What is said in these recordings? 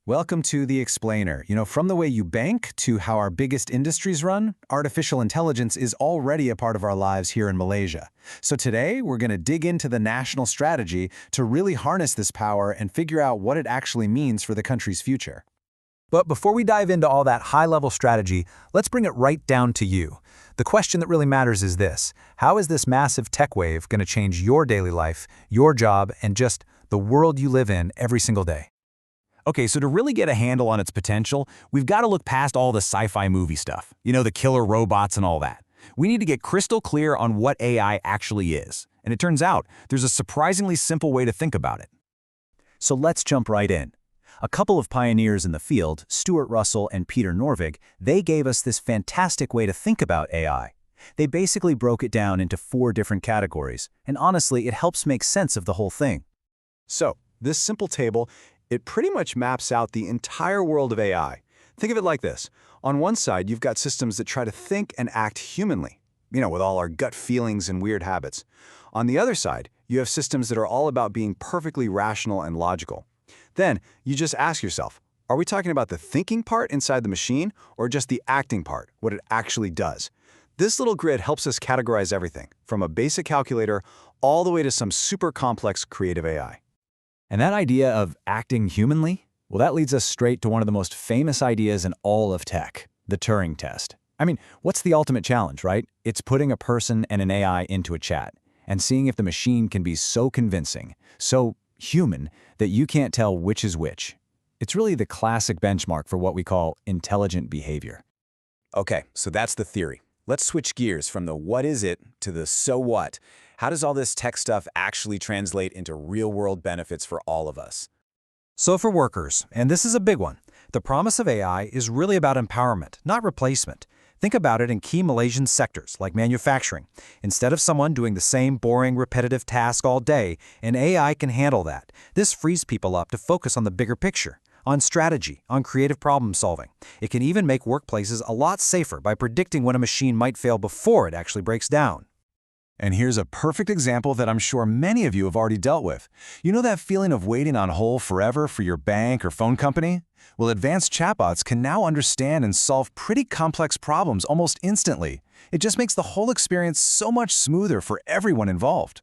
Welcome to The Explainer. From the way you bank to how our biggest industries run, artificial intelligence is already a part of our lives here in Malaysia. So today, we're going to dig into the national strategy to really harness this power and figure out what it actually means for the country's future. But before we dive into all that high-level strategy, let's bring it right down to you. The question that really matters is this: how is this massive tech wave going to change your daily life, your job, and just the world you live in every single day? Okay, so to really get a handle on its potential, we've got to look past all the sci-fi movie stuff. The killer robots and all that. We need to get crystal clear on what AI actually is. And it turns out, there's a surprisingly simple way to think about it. So let's jump right in. A couple of pioneers in the field, Stuart Russell and Peter Norvig, they gave us this fantastic way to think about AI. They basically broke it down into 4 different categories, and honestly, it helps make sense of the whole thing. So, this simple table, it pretty much maps out the entire world of AI. Think of it like this. On one side, you've got systems that try to think and act humanly, with all our gut feelings and weird habits. On the other side, you have systems that are all about being perfectly rational and logical. Then, you just ask yourself, are we talking about the thinking part inside the machine or just the acting part, what it actually does? This little grid helps us categorize everything, from a basic calculator all the way to some super complex creative AI. And that idea of acting humanly? Well, that leads us straight to one of the most famous ideas in all of tech, the Turing test. What's the ultimate challenge, right? It's putting a person and an AI into a chat and seeing if the machine can be so convincing, so human, that you can't tell which is which. It's really the classic benchmark for what we call intelligent behavior. Okay, so that's the theory. Let's switch gears from the what is it to the so what. How does all this tech stuff actually translate into real-world benefits for all of us? So for workers, and this is a big one, the promise of AI is really about empowerment, not replacement. Think about it in key Malaysian sectors like manufacturing. Instead of someone doing the same boring, repetitive task all day, an AI can handle that. This frees people up to focus on the bigger picture, on strategy, on creative problem solving. It can even make workplaces a lot safer by predicting when a machine might fail before it actually breaks down. And here's a perfect example that I'm sure many of you have already dealt with. You know that feeling of waiting on hold forever for your bank or phone company? Well, advanced chatbots can now understand and solve pretty complex problems almost instantly. It just makes the whole experience so much smoother for everyone involved.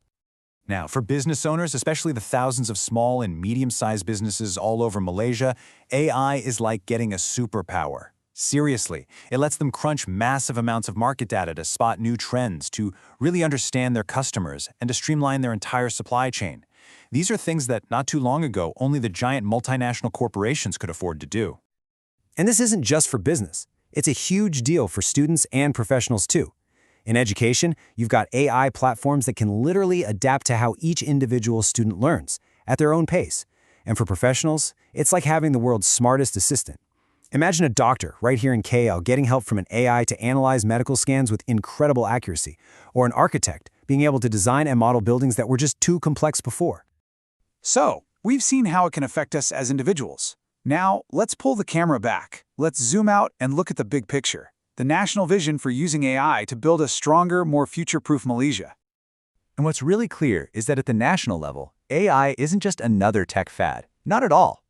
Now, for business owners, especially the thousands of small and medium-sized businesses all over Malaysia, AI is like getting a superpower. Seriously, it lets them crunch massive amounts of market data to spot new trends, to really understand their customers, and to streamline their entire supply chain. These are things that, not too long ago, only the giant multinational corporations could afford to do. And this isn't just for business. It's a huge deal for students and professionals too. In education, you've got AI platforms that can literally adapt to how each individual student learns, at their own pace. And for professionals, it's like having the world's smartest assistant. Imagine a doctor right here in KL getting help from an AI to analyze medical scans with incredible accuracy, or an architect being able to design and model buildings that were just too complex before. So, we've seen how it can affect us as individuals. Now, let's pull the camera back. Let's zoom out and look at the big picture. The national vision for using AI to build a stronger, more future-proof Malaysia. And what's really clear is that at the national level, AI isn't just another tech fad. Not at all.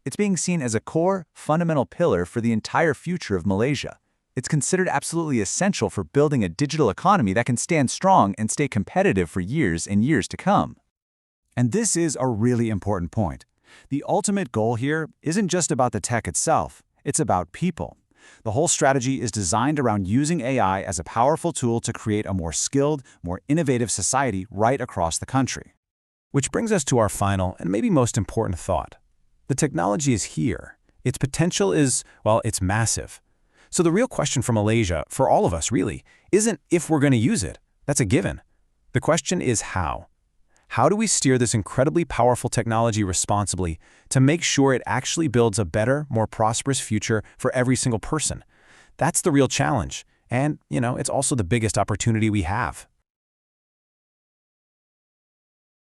It's being seen as a core, fundamental pillar for the entire future of Malaysia. It's considered absolutely essential for building a digital economy that can stand strong and stay competitive for years and years to come. And this is a really important point. The ultimate goal here isn't just about the tech itself, it's about people. The whole strategy is designed around using AI as a powerful tool to create a more skilled, more innovative society right across the country. Which brings us to our final and maybe most important thought. The technology is here. Its potential is, well, it's massive. So the real question for Malaysia, for all of us really, isn't if we're going to use it. That's a given. The question is how. How do we steer this incredibly powerful technology responsibly to make sure it actually builds a better, more prosperous future for every single person? That's the real challenge. And, it's also the biggest opportunity we have.